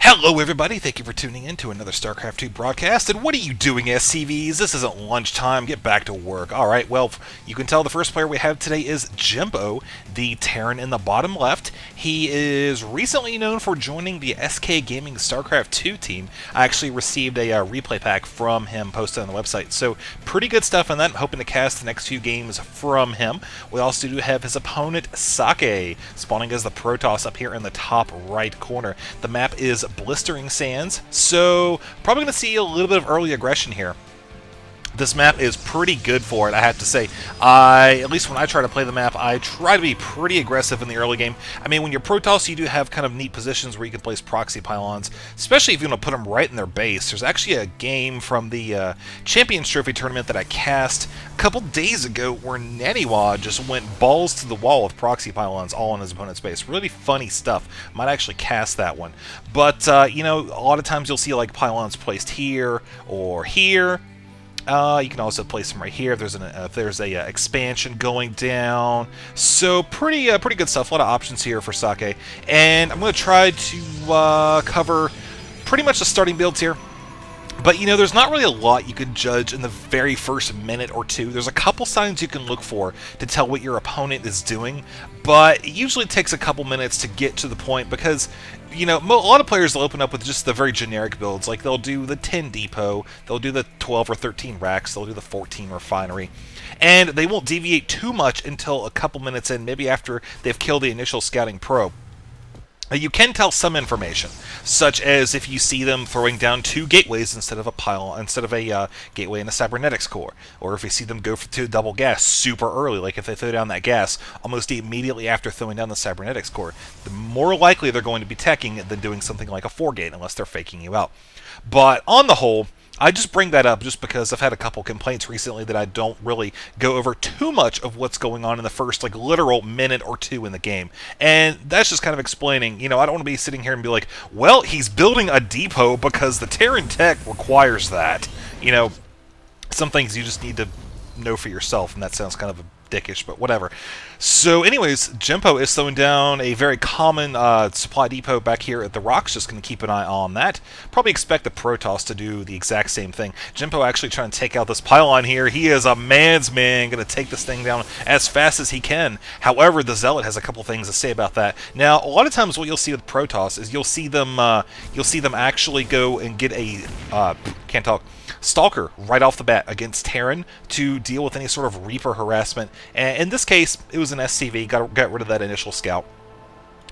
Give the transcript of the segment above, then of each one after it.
Hello everybody, thank you for tuning in to another Starcraft 2 broadcast, and what are you doing, SCVs? This isn't lunchtime, get back to work. Alright, well, you can tell the first player we have today is Jimpo, the Terran in the bottom left. He is recently known for joining the SK Gaming Starcraft 2 team. I actually received a replay pack from him posted on the website, so pretty good stuff on that. I'm hoping to cast the next few games from him. We also do have his opponent, Sake, spawning as the Protoss up here in the top right corner. The map is Blistering Sands, so probably going to see a little bit of early aggression here. This map is pretty good for it, I have to say. At least when I try to play the map, I try to be pretty aggressive in the early game. I mean, when you're Protoss, you do have kind of neat positions where you can place proxy pylons, especially if you want to put them right in their base. There's actually a game from the Champions Trophy tournament that I cast a couple days ago where Naniwa just went balls to the wall with proxy pylons all in his opponent's base. Really funny stuff. Might actually cast that one. But, you know, a lot of times you'll see like pylons placed here or here. You can also place them right here if there's a expansion going down. So pretty good stuff. A lot of options here for Sake, and I'm going to try to cover pretty much the starting builds here. But, you know, there's not really a lot you can judge in the very first minute or two. There's a couple signs you can look for to tell what your opponent is doing, but it usually takes a couple minutes to get to the point because, you know, a lot of players will open up with just the very generic builds. Like, they'll do the 10 depot, they'll do the 12 or 13 racks, they'll do the 14 refinery, and they won't deviate too much until a couple minutes in, maybe after they've killed the initial scouting probe. You can tell some information, such as if you see them throwing down two gateways instead of a gateway and a cybernetics core, or if you see them go to double gas super early, like if they throw down that gas almost immediately after throwing down the cybernetics core, the more likely they're going to be teching than doing something like a 4-gate, unless they're faking you out. But on the whole, I just bring that up just because I've had a couple complaints recently that I don't really go over too much of what's going on in the first, like, literal minute or two in the game. And that's just kind of explaining, you know, I don't want to be sitting here and be like, well, he's building a depot because the Terran tech requires that. You know, some things you just need to know for yourself, and that sounds kind of dickish, but whatever. So anyways, Jimpo is throwing down a very common supply depot back here at the rocks. Just going to keep an eye on that. Probably expect the Protoss to do the exact same thing. Jimpo actually trying to take out this pylon here. He is a man's man, going to take this thing down as fast as he can. However, the Zealot has a couple things to say about that. Now, a lot of times what you'll see with Protoss is you'll see them actually go and get a Stalker right off the bat against Terran to deal with any sort of Reaper harassment. And in this case, it was an SCV, got rid of that initial scout.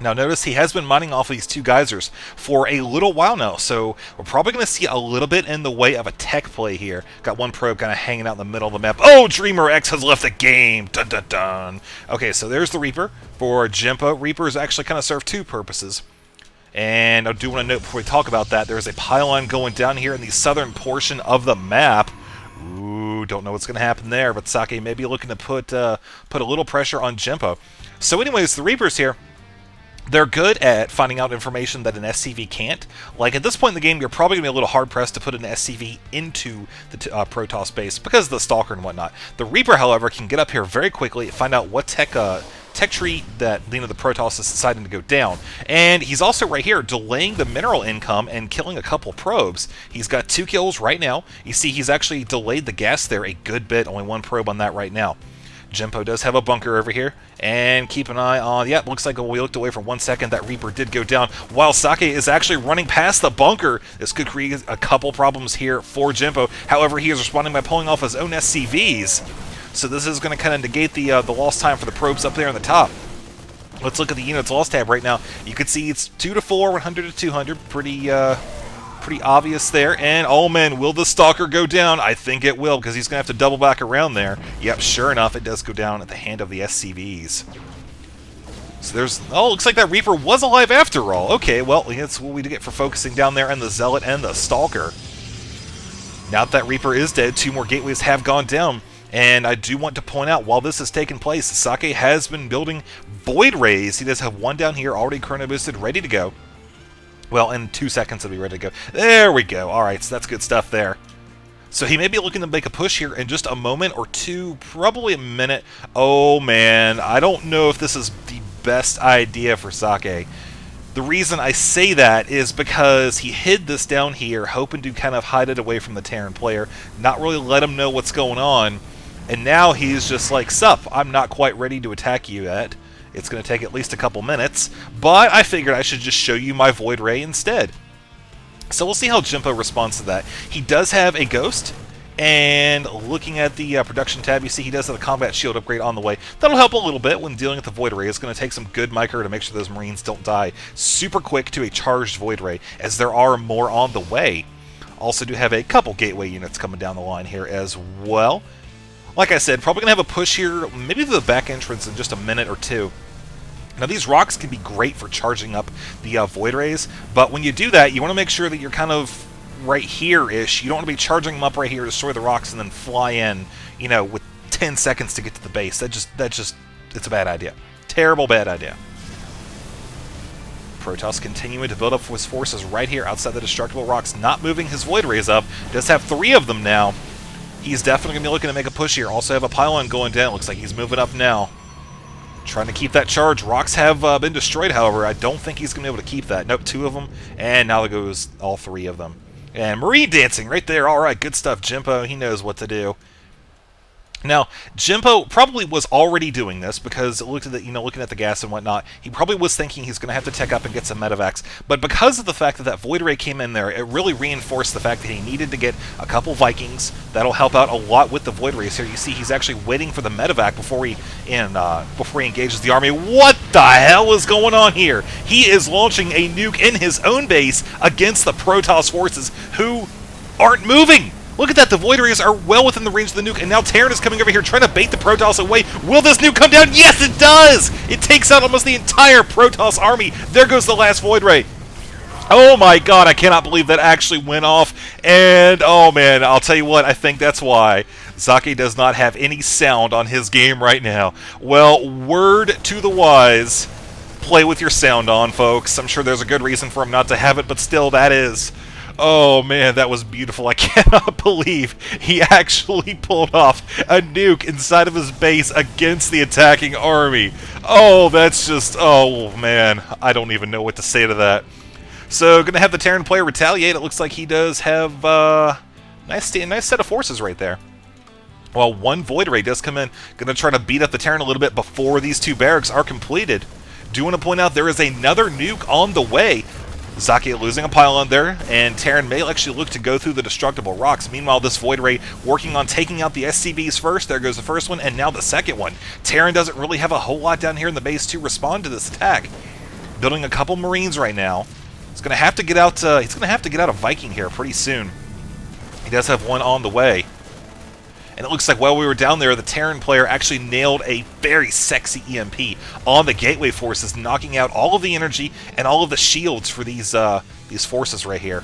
Now notice he has been mining off of these two geysers for a little while now, so we're probably going to see a little bit in the way of a tech play here. Got one probe kind of hanging out in the middle of the map. Oh, Dreamer X has left the game! Dun dun dun! Okay, so there's the Reaper for Jimpo. Reapers actually kind of serve two purposes. And I do want to note before we talk about that, there's a pylon going down here in the southern portion of the map. Ooh, don't know what's going to happen there, but Sake may be looking to put a little pressure on Jimpo. So anyways, the Reapers here, they're good at finding out information that an SCV can't. Like, at this point in the game, you're probably going to be a little hard-pressed to put an SCV into the Protoss base because of the Stalker and whatnot. The Reaper, however, can get up here very quickly, find out what tech tree that, you know, the Protoss is deciding to go down. And he's also right here delaying the mineral income and killing a couple probes. He's got 2 kills right now. You see he's actually delayed the gas there a good bit, only 1 probe on that right now. Jimpo does have a bunker over here, and keep an eye on, yeah, looks like when we looked away for 1 second, that Reaper did go down, while Sake is actually running past the bunker. This could create a couple problems here for Jimpo. However, he is responding by pulling off his own SCVs. So this is going to kind of negate the lost time for the probes up there on the top. Let's look at the units lost tab right now. You can see it's 2 to 4, 100 to 200. Pretty obvious there. And, oh man, will the Stalker go down? I think it will, because he's going to have to double back around there. Yep, sure enough, it does go down at the hand of the SCVs. So there's... oh, looks like that Reaper was alive after all. Okay, well, that's what we get for focusing down there on the Zealot and the Stalker. Now that Reaper is dead, 2 more gateways have gone down. And I do want to point out, while this has taken place, Sake has been building Void Rays. He does have 1 down here, already chrono boosted, ready to go. Well, in 2 seconds it'll be ready to go. There we go. Alright, so that's good stuff there. So he may be looking to make a push here in just a moment or two, probably a minute. Oh man, I don't know if this is the best idea for Sake. The reason I say that is because he hid this down here, hoping to kind of hide it away from the Terran player, not really let him know what's going on, and now he's just like, sup, I'm not quite ready to attack you yet. It's going to take at least a couple minutes, but I figured I should just show you my Void Ray instead. So we'll see how Jimpo responds to that. He does have a Ghost, and looking at the production tab, you see he does have a combat shield upgrade on the way. That'll help a little bit when dealing with the Void Ray. It's going to take some good micro to make sure those Marines don't die super quick to a charged Void Ray, as there are more on the way. Also do have a couple Gateway units coming down the line here as well. Like I said, probably going to have a push here, maybe to the back entrance in just a minute or two. Now, these rocks can be great for charging up the Void Rays, but when you do that, you want to make sure that you're kind of right here-ish. You don't want to be charging them up right here, destroy the rocks, and then fly in, you know, with 10 seconds to get to the base. It's a bad idea. Terrible bad idea. Protoss continuing to build up his forces right here outside the destructible rocks, not moving his Void Rays up. Does have 3 of them now. He's definitely going to be looking to make a push here. Also have a pylon going down. Looks like he's moving up now. Trying to keep that charge. Rocks have been destroyed, however. I don't think he's going to be able to keep that. Nope, 2 of them. And now there goes all 3 of them. And Marine dancing right there. All right, good stuff, Jimpo. He knows what to do. Now, Jimpo probably was already doing this because looking at the gas and whatnot, he probably was thinking he's going to have to tech up and get some medevacs. But because of the fact that that Void Ray came in there, it really reinforced the fact that he needed to get a couple Vikings. That'll help out a lot with the Void Rays here. You see, he's actually waiting for the medevac before he engages the army. What the hell is going on here? He is launching a nuke in his own base against the Protoss forces who aren't moving. Look at that, the Void Rays are well within the range of the nuke, and now Terran is coming over here trying to bait the Protoss away. Will this nuke come down? Yes, it does! It takes out almost the entire Protoss army. There goes the last Void Ray. Oh my god, I cannot believe that actually went off. And, oh man, I'll tell you what, I think that's why aTnSocke does not have any sound on his game right now. Well, word to the wise, play with your sound on, folks. I'm sure there's a good reason for him not to have it, but still, that is... Oh man, that was beautiful. I cannot believe he actually pulled off a nuke inside of his base against the attacking army. Oh, that's just... Oh man, I don't even know what to say to that. So, gonna have the Terran player retaliate. It looks like he does have a nice set of forces right there. Well, 1 Void Ray does come in. Gonna try to beat up the Terran a little bit before these 2 barracks are completed. Do want to point out there is another nuke on the way. aTnSocke losing a pylon there, and Terran may actually look to go through the destructible rocks. Meanwhile, this Void Ray working on taking out the SCVs first. There goes the first one, and now the second one. Terran doesn't really have a whole lot down here in the base to respond to this attack. Building a couple Marines right now. He's going to have to get out. He's going to have to get out a Viking here pretty soon. He does have one on the way. And it looks like while we were down there, the Terran player actually nailed a very sexy EMP on the Gateway forces, knocking out all of the energy and all of the shields for these forces right here.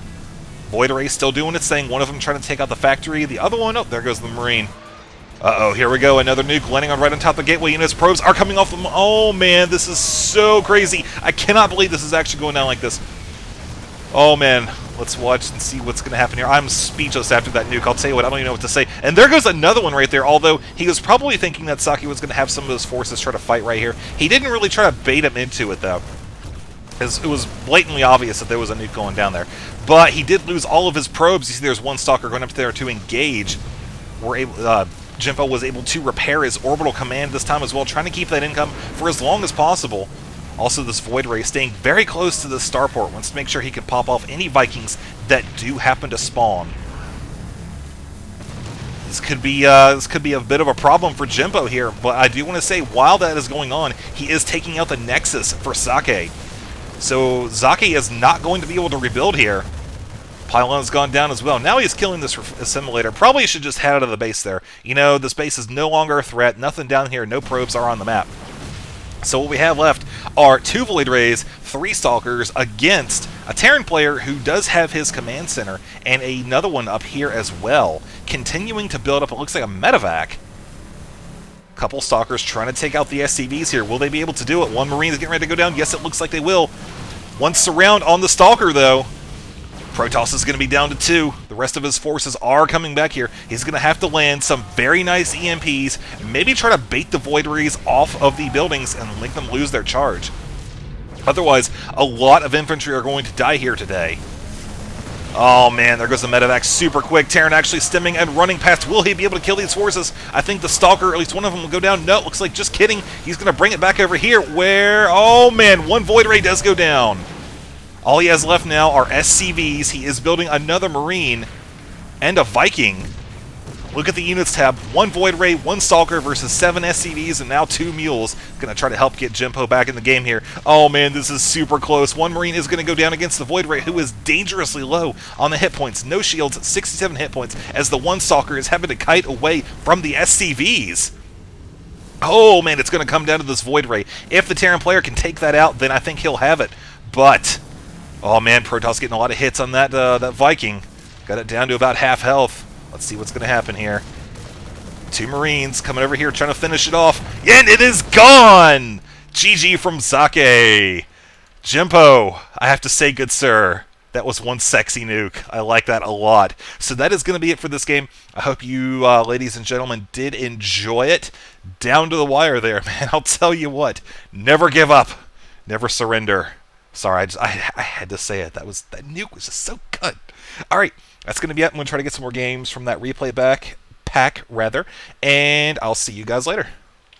Void Ray still doing its thing. One of them trying to take out the factory. The other one, oh, there goes the Marine. Uh-oh, here we go. Another nuke landing right on top of the Gateway units. Probes are coming off them. Oh, man, this is so crazy. I cannot believe this is actually going down like this. Oh, man. Let's watch and see what's going to happen here. I'm speechless after that nuke. I'll tell you what, I don't even know what to say. And there goes another one right there, although he was probably thinking that aTnSocke was going to have some of his forces try to fight right here. He didn't really try to bait him into it, though. It was blatantly obvious that there was a nuke going down there. But he did lose all of his probes. You see there's one stalker going up there to engage. Jimpo was able to repair his orbital command this time as well, trying to keep that income for as long as possible. Also, this Void Ray staying very close to the starport, wants to make sure he can pop off any Vikings that do happen to spawn. This could be a bit of a problem for Jimpo here, but I do want to say, while that is going on, he is taking out the Nexus for aTnSocke. So aTnSocke is not going to be able to rebuild here. Pylon's gone down as well. Now he's killing this assimilator. Probably should just head out of the base there. You know, this base is no longer a threat. Nothing down here. No probes are on the map. So what we have left are 2 Void Rays, 3 Stalkers against a Terran player who does have his command center, and another one up here as well, continuing to build up, it looks like a medevac. Couple Stalkers trying to take out the SCVs here. Will they be able to do it? One Marine is getting ready to go down. Yes, it looks like they will. One surround on the Stalker, though. Protoss is going to be down to 2. The rest of his forces are coming back here. He's going to have to land some very nice EMPs, maybe try to bait the Void Rays off of the buildings and make them lose their charge. Otherwise, a lot of infantry are going to die here today. Oh man, there goes the medevac super quick. Terran actually stemming and running past. Will he be able to kill these forces? I think the Stalker, at least one of them, will go down. No, looks like just kidding. He's going to bring it back over here where... Oh man, one Void Ray does go down. All he has left now are SCVs. He is building another Marine and a Viking. Look at the units tab. 1 Void Ray, 1 Stalker versus 7 SCVs, and now 2 Mules. Going to try to help get Jimpo back in the game here. Oh man, this is super close. 1 Marine is going to go down against the Void Ray, who is dangerously low on the hit points. No shields, 67 hit points, as the 1 Stalker is having to kite away from the SCVs. Oh man, it's going to come down to this Void Ray. If the Terran player can take that out, then I think he'll have it. But, oh man, Protoss getting a lot of hits on that, that Viking. Got it down to about half health. Let's see what's going to happen here. 2 Marines coming over here trying to finish it off. And it is gone! GG from Socke. Jimpo, I have to say, good sir, that was one sexy nuke. I like that a lot. So that is going to be it for this game. I hope you, ladies and gentlemen, did enjoy it. Down to the wire there, man. I'll tell you what. Never give up. Never surrender. Sorry, I had to say it. That nuke was just so good. All right. That's going to be it. I'm going to try to get some more games from that replay pack, and I'll see you guys later.